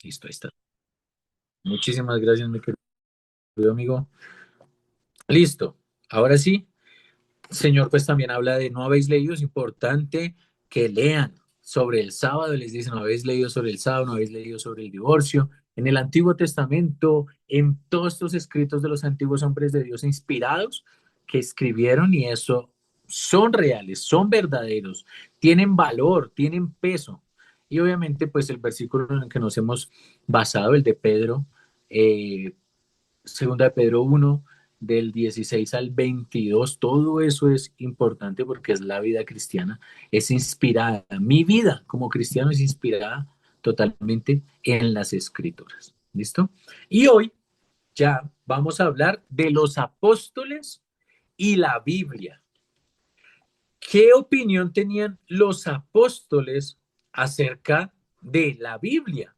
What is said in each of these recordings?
Listo, ahí está. Muchísimas gracias, mi querido amigo. Listo. Ahora sí, Señor, pues también habla de no habéis leído, es importante que lean sobre el sábado, les dice, no habéis leído sobre el sábado, no habéis leído sobre el divorcio. En el Antiguo Testamento, en todos estos escritos de los antiguos hombres de Dios inspirados que escribieron y eso son reales, son verdaderos, tienen valor, tienen peso. Y obviamente, pues el versículo en el que nos hemos basado, el de Pedro, eh, segunda de Pedro 1 del 16 al 22, todo eso es importante porque es la vida cristiana, es inspirada. Mi vida como cristiano es inspirada totalmente en las escrituras. ¿Listo? Y hoy ya vamos a hablar de los apóstoles y la Biblia. ¿Qué opinión tenían los apóstoles acerca de la Biblia?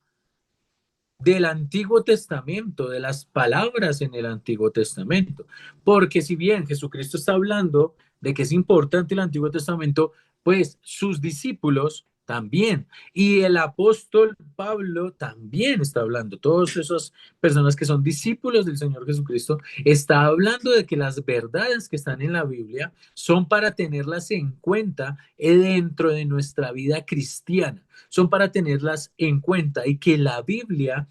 Del Antiguo Testamento, de las palabras en el Antiguo Testamento. Porque si bien Jesucristo está hablando de que es importante el Antiguo Testamento, pues sus discípulos también. Y el apóstol Pablo también está hablando. Todas esas personas que son discípulos del Señor Jesucristo, está hablando de que las verdades que están en la Biblia son para tenerlas en cuenta dentro de nuestra vida cristiana, son para tenerlas en cuenta y que la Biblia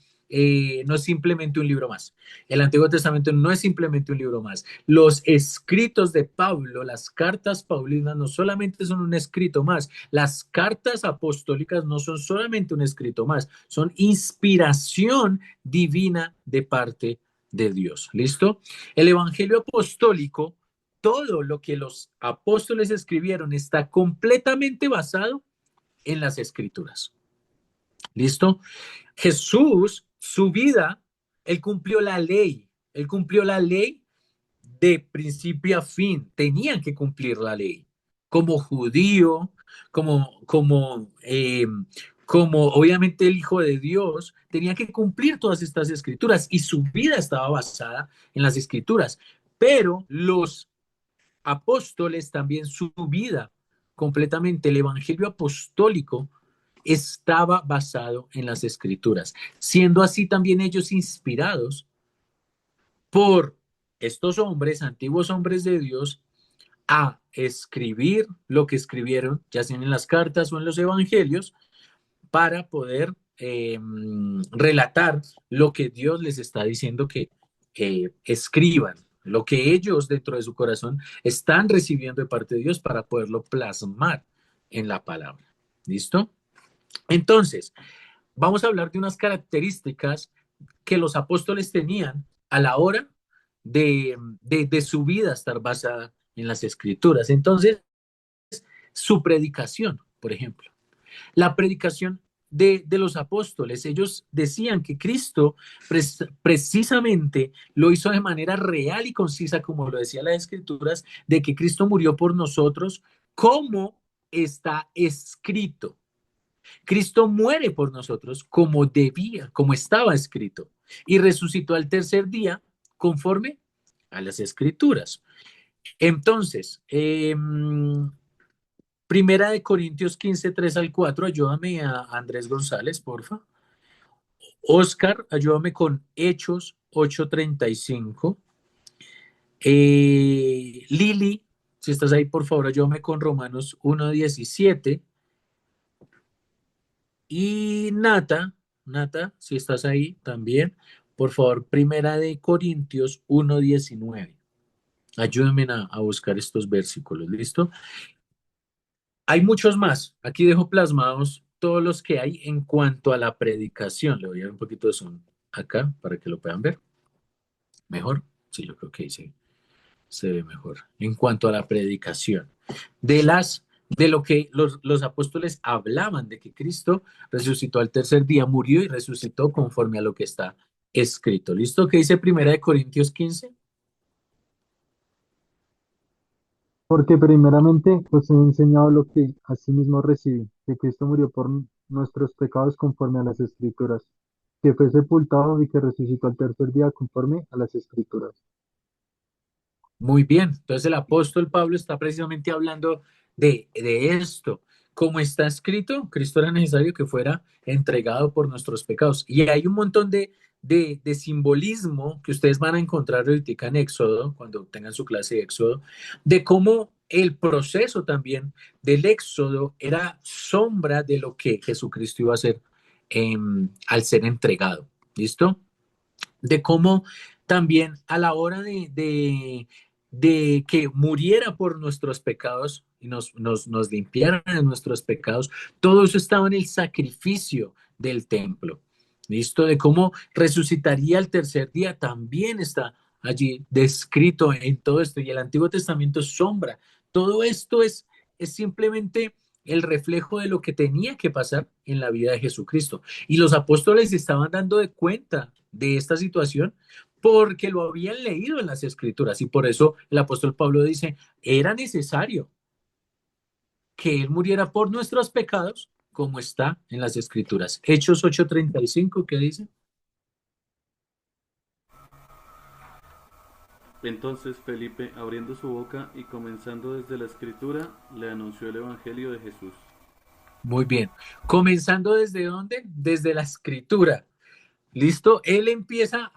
no es simplemente un libro más. El Antiguo Testamento no es simplemente un libro más. Los escritos de Pablo, las cartas paulinas, no solamente son un escrito más. Las cartas apostólicas no son solamente un escrito más, son inspiración divina de parte de Dios. ¿Listo? El Evangelio apostólico, todo lo que los apóstoles escribieron está completamente basado en las escrituras. ¿Listo? Jesús, su vida, él cumplió la ley. Él cumplió la ley de principio a fin. Tenían que cumplir la ley. Como judío, como obviamente el Hijo de Dios, tenía que cumplir todas estas escrituras y su vida estaba basada en las escrituras. Pero los apóstoles también su vida completamente, el evangelio apostólico estaba basado en las escrituras, siendo así también ellos inspirados por estos hombres, antiguos hombres de Dios, a escribir lo que escribieron, ya sea en las cartas o en los evangelios, para poder relatar lo que Dios les está diciendo que escriban, lo que ellos dentro de su corazón están recibiendo de parte de Dios para poderlo plasmar en la palabra. ¿Listo? Entonces, vamos a hablar de unas características que los apóstoles tenían a la hora de su vida estar basada en las escrituras. Entonces, su predicación, por ejemplo. La predicación de los apóstoles, ellos decían que Cristo precisamente lo hizo de manera real y concisa, como lo decía las escrituras, de que Cristo murió por nosotros como está escrito. Cristo muere por nosotros como debía, como estaba escrito, y resucitó al tercer día conforme a las escrituras. Entonces, Primera de Corintios 15 3 al 4, ayúdame a Andrés González, porfa. Oscar, ayúdame con Hechos 8:35. Lili, si estás ahí, por favor, ayúdame con Romanos 1:17. Y Nata, si estás ahí también, por favor, Primera de Corintios 1:19. Ayúdenme a buscar estos versículos, ¿listo? Hay muchos más. Aquí dejo plasmados todos los que hay en cuanto a la predicación. Le voy a dar un poquito de zoom acá para que lo puedan ver. ¿Mejor? Sí, yo creo que ahí se ve mejor. En cuanto a la predicación. De lo que los apóstoles hablaban de que Cristo resucitó al tercer día, murió y resucitó conforme a lo que está escrito. ¿Listo? ¿Qué dice Primera de Corintios 15? Porque primeramente os he enseñado lo que asimismo recibí, que Cristo murió por nuestros pecados conforme a las Escrituras, que fue sepultado y que resucitó al tercer día conforme a las Escrituras. Muy bien. Entonces el apóstol Pablo está precisamente hablando de esto. como está escrito, Cristo era necesario que fuera entregado por nuestros pecados. Y hay un montón de simbolismo que ustedes van a encontrar ahorita en Éxodo, cuando tengan su clase de Éxodo, de cómo el proceso también del Éxodo era sombra de lo que Jesucristo iba a hacer al ser entregado. ¿Listo? De cómo también a la hora de que muriera por nuestros pecados y nos limpiara de nuestros pecados, todo eso estaba en el sacrificio del templo. ¿Listo? De cómo resucitaría el tercer día también está allí descrito en todo esto. Y el Antiguo Testamento es sombra. Todo esto es simplemente el reflejo de lo que tenía que pasar en la vida de Jesucristo. Y los apóstoles estaban dando de cuenta de esta situación porque lo habían leído en las escrituras y por eso el apóstol Pablo dice, era necesario que él muriera por nuestros pecados como está en las escrituras. Hechos 8:35, ¿qué dice? Entonces Felipe, abriendo su boca y comenzando desde la escritura, le anunció el Evangelio de Jesús. Muy bien. Comenzando desde dónde? Desde la escritura. ¿Listo? Él empieza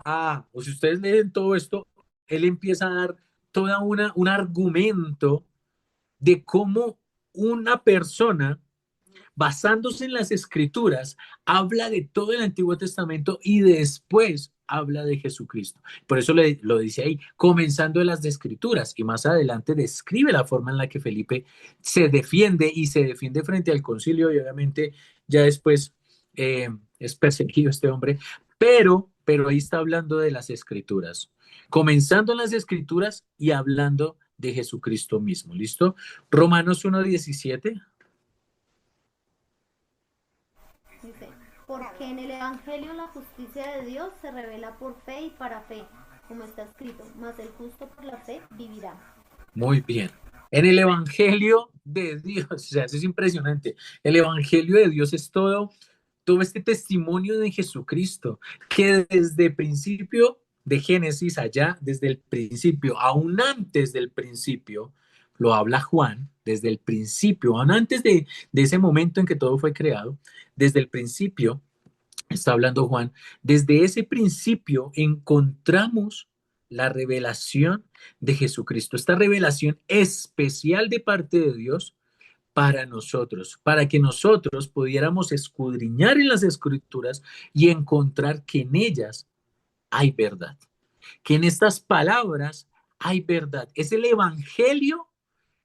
o si ustedes leen todo esto, él empieza a dar toda un argumento de cómo una persona, basándose en las escrituras, habla de todo el Antiguo Testamento y después habla de Jesucristo. Por eso lo dice ahí, comenzando de las escrituras y más adelante describe la forma en la que Felipe se defiende y se defiende frente al concilio y obviamente ya después es perseguido este hombre, pero ahí está hablando de las escrituras, comenzando en las escrituras y hablando de Jesucristo mismo. ¿Listo? Romanos 1:17. Dice, porque en el Evangelio la justicia de Dios se revela por fe y para fe, como está escrito, mas el justo por la fe vivirá. Muy bien. En el Evangelio de Dios, o sea, eso es impresionante. El Evangelio de Dios es todo este testimonio de Jesucristo, que desde el principio de Génesis, allá, desde el principio, aún antes del principio, lo habla Juan, desde el principio, aún antes de ese momento en que todo fue creado, desde el principio está hablando Juan, desde ese principio encontramos la revelación de Jesucristo, esta revelación especial de parte de Dios para nosotros, para que nosotros pudiéramos escudriñar en las escrituras y encontrar que en ellas hay verdad, que en estas palabras hay verdad. Es el evangelio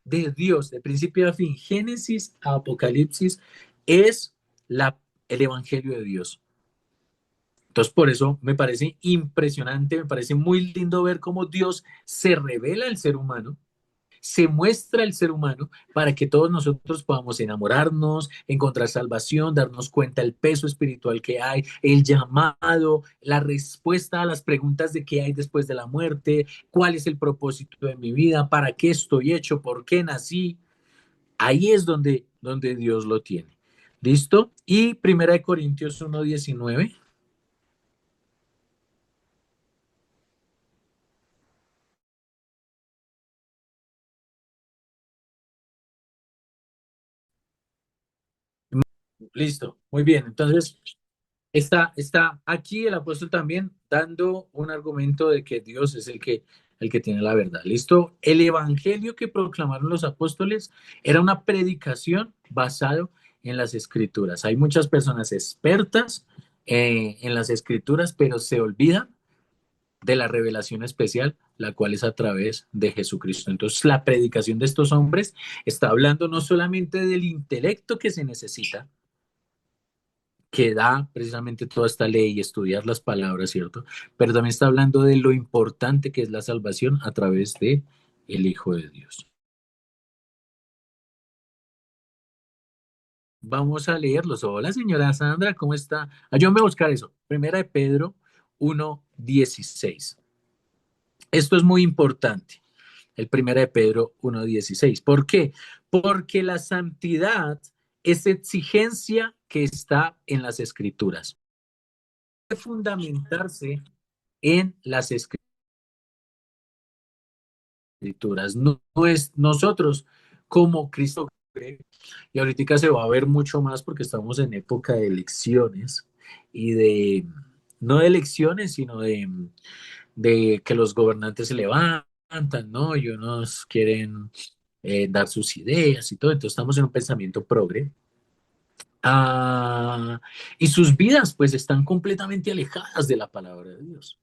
de Dios, de principio a fin, Génesis a Apocalipsis, es el evangelio de Dios. Entonces, por eso me parece impresionante, me parece muy lindo ver cómo Dios se revela al ser humano, se muestra al ser humano para que todos nosotros podamos enamorarnos, encontrar salvación, darnos cuenta del peso espiritual que hay, el llamado, la respuesta a las preguntas de qué hay después de la muerte, cuál es el propósito de mi vida, para qué estoy hecho, por qué nací. Ahí es donde Dios lo tiene. ¿Listo? Y Primera de Corintios 1:19. Listo, muy bien. Entonces, está aquí el apóstol también dando un argumento de que Dios es el que tiene la verdad. ¿Listo? El evangelio que proclamaron los apóstoles era una predicación basado en las escrituras. Hay muchas personas expertas en las escrituras, pero se olvidan de la revelación especial, la cual es a través de Jesucristo. Entonces, la predicación de estos hombres está hablando no solamente del intelecto que se necesita, que da precisamente toda esta ley y estudiar las palabras, ¿cierto? Pero también está hablando de lo importante que es la salvación a través de el Hijo de Dios. Vamos a leerlos. Hola, señora Sandra, ¿cómo está? Ayúdame a buscar eso. Primera de Pedro 1:16. Esto es muy importante. El primera de Pedro 1:16. ¿Por qué? Porque la santidad es exigencia que está en las escrituras. Debe fundamentarse en las escrituras. No es nosotros como Cristo y ahorita se va a ver mucho más porque estamos en época de elecciones y no de elecciones, sino de que los gobernantes se levantan, ¿no? Y unos quieren dar sus ideas y todo, entonces estamos en un pensamiento progre. Ah, y sus vidas pues están completamente alejadas de la palabra de Dios.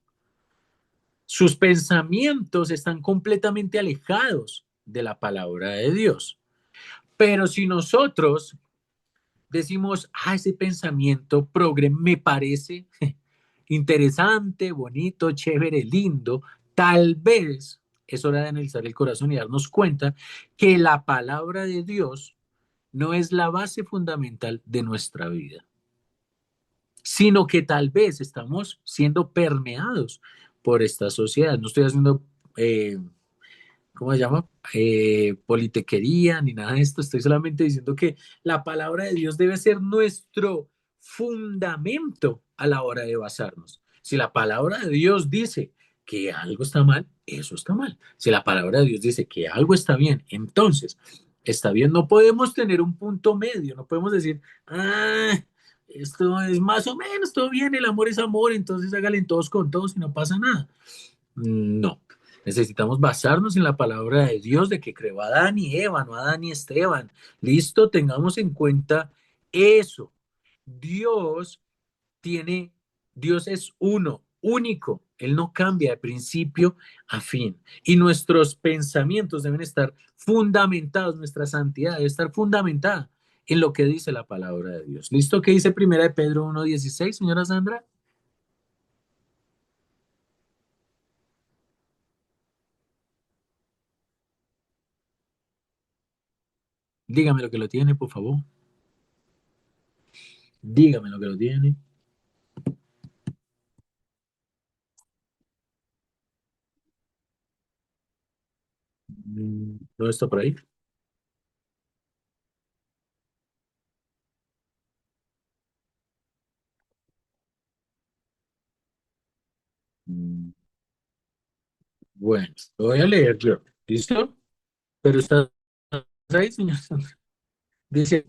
Sus pensamientos están completamente alejados de la palabra de Dios. Pero si nosotros decimos, ese pensamiento progre me parece interesante, bonito, chévere, lindo, tal vez es hora de analizar el corazón y darnos cuenta que la palabra de Dios no es la base fundamental de nuestra vida, sino que tal vez estamos siendo permeados por esta sociedad. No estoy haciendo, ¿cómo se llama? Politequería ni nada de esto. Estoy solamente diciendo que la palabra de Dios debe ser nuestro fundamento a la hora de basarnos. Si la palabra de Dios dice que algo está mal, eso está mal. Si la palabra de Dios dice que algo está bien, entonces está bien. No podemos tener un punto medio, no podemos decir, esto es más o menos, todo bien, el amor es amor, entonces háganle todos con todos y no pasa nada. No, necesitamos basarnos en la palabra de Dios de que creó a Adán y Eva, no a Adán y Esteban. Listo, tengamos en cuenta eso. Dios tiene, Dios es uno, único. Él no cambia de principio a fin. Y nuestros pensamientos deben estar fundamentados, nuestra santidad debe estar fundamentada en lo que dice la palabra de Dios. ¿Listo? ¿Qué dice Primera de Pedro 1:16, señora Sandra? Dígame lo que lo tiene, por favor. Dígame lo que lo tiene. ¿Todo está por ahí? Mm, Bueno, lo voy a leer yo. ¿Listo? Pero está ahí, señor. Dice,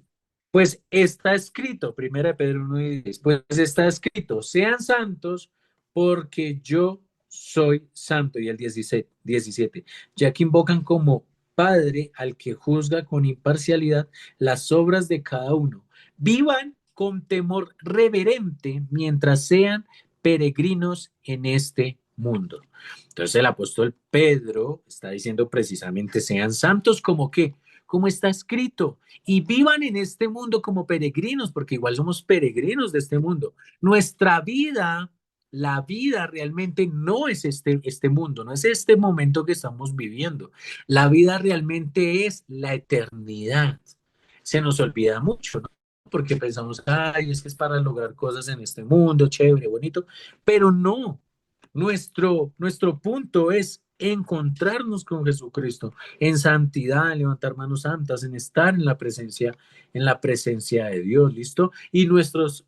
pues está escrito, primera de Pedro 1:16, pues está escrito, sean santos porque yo soy santo. Y el 17, ya que invocan como Padre al que juzga con imparcialidad las obras de cada uno. Vivan con temor reverente mientras sean peregrinos en este mundo. Entonces el apóstol Pedro está diciendo precisamente, sean santos como que, como está escrito y vivan en este mundo como peregrinos, porque igual somos peregrinos de este mundo. Nuestra vida, la vida realmente no es este mundo, no es este momento que estamos viviendo. La vida realmente es la eternidad. Se nos olvida mucho, ¿no? Porque pensamos, es que es para lograr cosas en este mundo, chévere, bonito, pero no. Nuestro punto es encontrarnos con Jesucristo en santidad, en levantar manos santas, en estar en la presencia de Dios, ¿listo? Y nuestros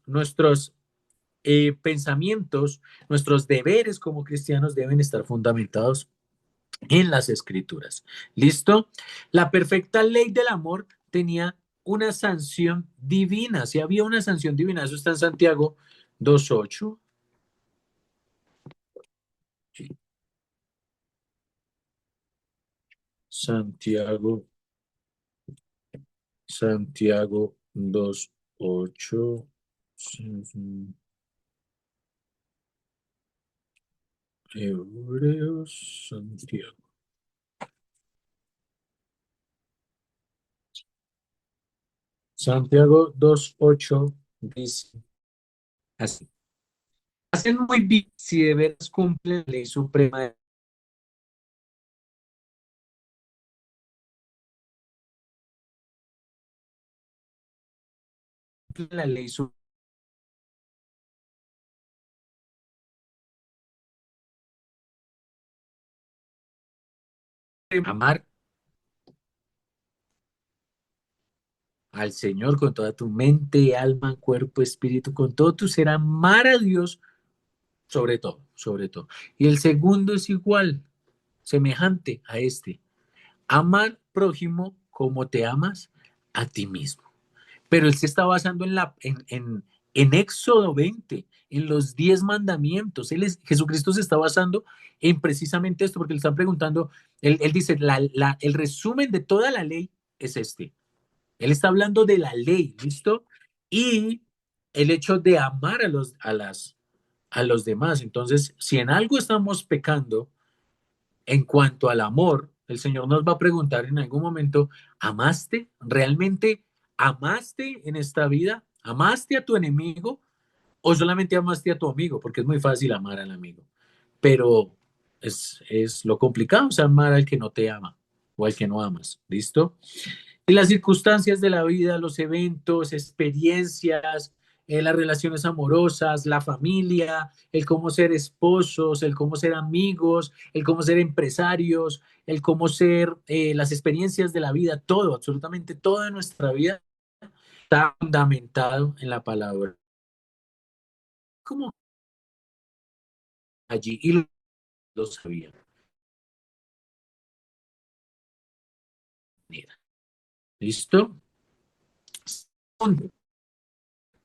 pensamientos, nuestros deberes como cristianos deben estar fundamentados en las escrituras, ¿listo? La perfecta ley del amor tenía una sanción divina, si había una sanción divina, eso está en Santiago 2:8. Sí. Santiago, Santiago 2:8. Hebreos, Santiago. Santiago 2:8 dice así. Hacen muy bien si de veras cumplen la ley suprema, la ley suprema, amar al Señor con toda tu mente, alma, cuerpo, espíritu, con todo tu ser, amar a Dios sobre todo, sobre todo. Y el segundo es igual, semejante a este. Amar prójimo como te amas a ti mismo. Pero él se está basando en Éxodo 20, en los 10 mandamientos. Jesucristo se está basando en precisamente esto, porque le están preguntando, él dice, el resumen de toda la ley es este. Él está hablando de la ley, ¿listo? Y el hecho de amar a los demás. Entonces, si en algo estamos pecando en cuanto al amor, el Señor nos va a preguntar en algún momento, ¿amaste? ¿Realmente amaste en esta vida? ¿Amaste a tu enemigo o solamente amaste a tu amigo? Porque es muy fácil amar al amigo, pero es lo complicado, es amar al que no te ama o al que no amas, ¿listo? Y las circunstancias de la vida, los eventos, experiencias, las relaciones amorosas, la familia, el cómo ser esposos, el cómo ser amigos, el cómo ser empresarios, el cómo ser las experiencias de la vida, todo, absolutamente toda nuestra vida está fundamentado en la palabra. Como allí, y lo sabían. ¿Listo? La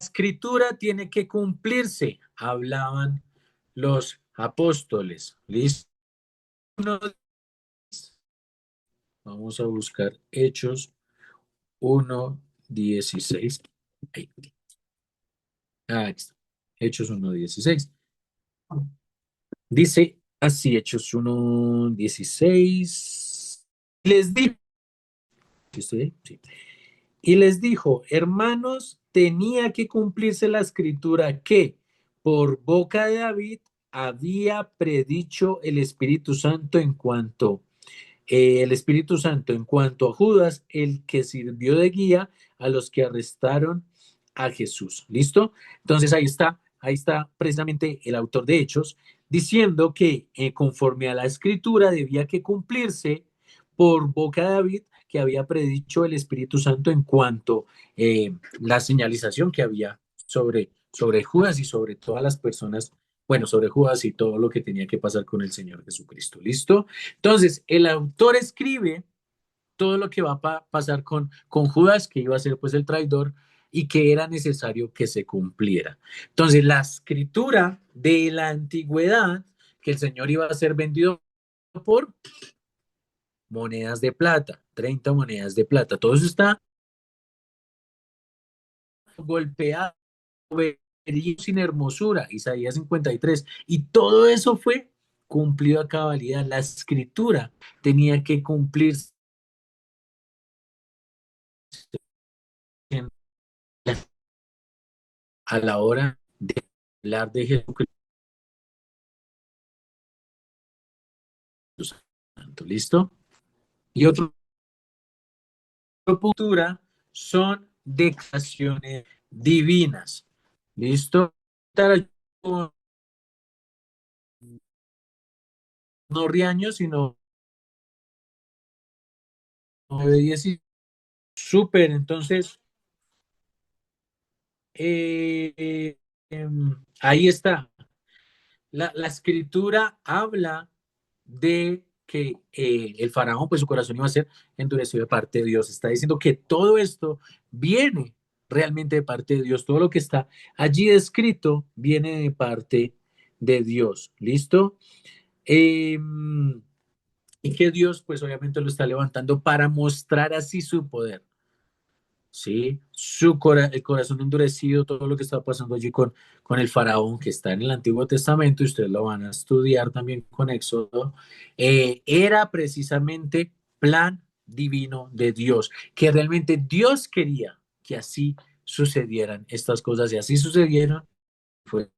escritura tiene que cumplirse, hablaban los apóstoles. ¿Listo? Vamos a buscar Hechos 1:16. Ahí. Ahí está. Hechos 1:16. Dice así, Hechos 1:16. Les dijo, ¿sí estoy ahí? Sí. Y les dijo, hermanos, tenía que cumplirse la escritura que por boca de David había predicho el Espíritu Santo en cuanto a Judas, el que sirvió de guía a los que arrestaron a Jesús. ¿Listo? Entonces ahí está precisamente el autor de Hechos diciendo que conforme a la escritura debía que cumplirse por boca de David que había predicho el Espíritu Santo en cuanto la señalización que había sobre Judas y sobre todas las personas, bueno, sobre Judas y todo lo que tenía que pasar con el Señor Jesucristo. ¿Listo? Entonces, el autor escribe todo lo que va a pasar con Judas, que iba a ser pues el traidor y que era necesario que se cumpliera. Entonces, la escritura de la antigüedad, que el Señor iba a ser vendido por monedas de plata, 30 monedas de plata. Todo eso está golpeado, sin hermosura, Isaías 53. Y todo eso fue cumplido a cabalidad. La escritura tenía que cumplirse a la hora de hablar de Jesucristo Santo. ¿Listo? Y otro postura son declaraciones divinas. ¿Listo? No Riaño, sino 9:10. Súper, entonces, ahí está. La escritura habla de que el faraón, pues su corazón iba a ser endurecido de parte de Dios. Está diciendo que todo esto viene realmente de parte de Dios. Todo lo que está allí descrito viene de parte de Dios. ¿Listo? Eh, y que Dios, pues obviamente lo está levantando para mostrar así su poder. ¿Sí? El corazón endurecido, todo lo que está pasando allí con el faraón que está en el Antiguo Testamento, y ustedes lo van a estudiar también con Éxodo, era precisamente plan divino de Dios, que realmente Dios quería que así sucedieran estas cosas y así sucedieron. Fue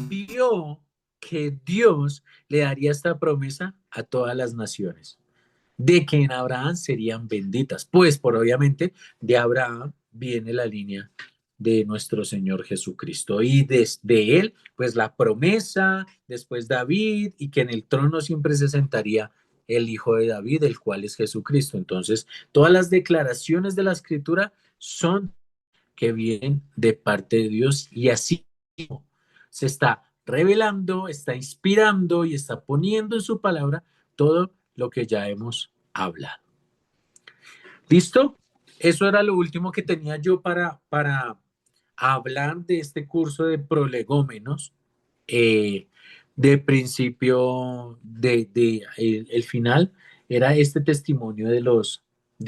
vio que Dios le daría esta promesa a todas las naciones, de que en Abraham serían benditas, pues por obviamente de Abraham viene la línea de nuestro Señor Jesucristo. Y desde él, pues la promesa, después David, y que en el trono siempre se sentaría el Hijo de David, el cual es Jesucristo. Entonces, todas las declaraciones de la Escritura son que vienen de parte de Dios y así se está revelando, está inspirando y está poniendo en su palabra todo lo que ya hemos hablado. ¿Listo? Eso era lo último que tenía yo para hablar de este curso de prolegómenos. De principio, el final era este testimonio de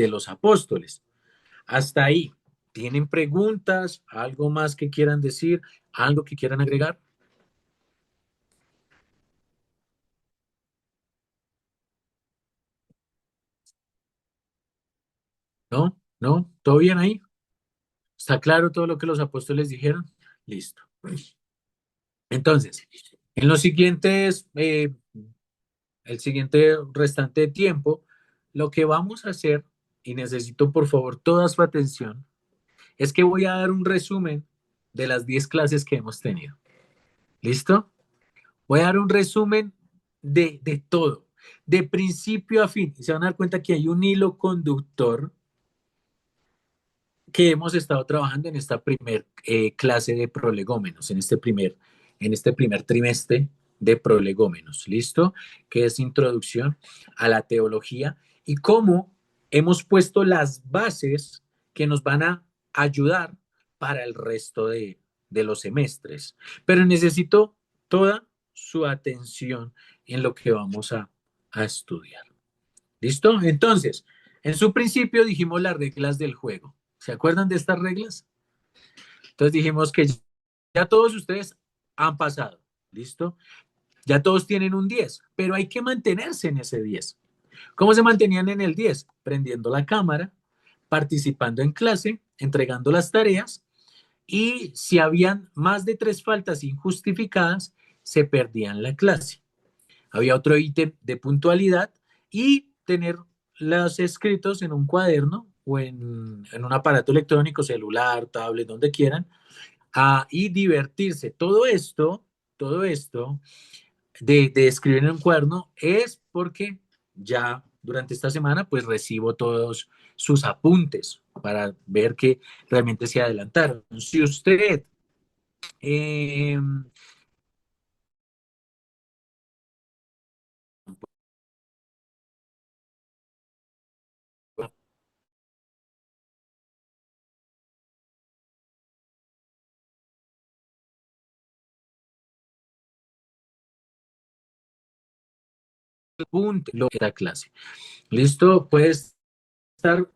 los apóstoles. Hasta ahí. ¿Tienen preguntas? ¿Algo más que quieran decir? ¿Algo que quieran agregar? ¿No? ¿No? ¿Todo bien ahí? ¿Está claro todo lo que los apóstoles dijeron? Listo. Entonces, en los siguientes, el siguiente restante de tiempo, lo que vamos a hacer, y necesito por favor toda su atención, es que voy a dar un resumen de las 10 clases que hemos tenido. ¿Listo? Voy a dar un resumen de todo, de principio a fin. Y se van a dar cuenta que hay un hilo conductor que hemos estado trabajando en esta primer clase de prolegómenos, en este primer trimestre de prolegómenos, ¿listo? Que es introducción a la teología y cómo hemos puesto las bases que nos van a ayudar para el resto de los semestres. Pero necesito toda su atención en lo que vamos a estudiar. ¿Listo? Entonces, en su principio dijimos las reglas del juego. ¿Se acuerdan de estas reglas? Entonces dijimos que ya todos ustedes han pasado. ¿Listo? Ya todos tienen un 10, pero hay que mantenerse en ese 10. ¿Cómo se mantenían en el 10? Prendiendo la cámara, participando en clase, entregando las tareas y si habían más de 3 faltas injustificadas, se perdían la clase. Había otro ítem de puntualidad y tener los escritos en un cuaderno o en un aparato electrónico, celular, tablet, donde quieran, y divertirse. Todo esto de escribir en un cuaderno es porque ya durante esta semana pues recibo todos sus apuntes para ver que realmente se adelantaron. Si usted eh, apunte lo que da clase. ¿Listo? Puedes estar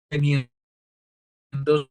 teniendo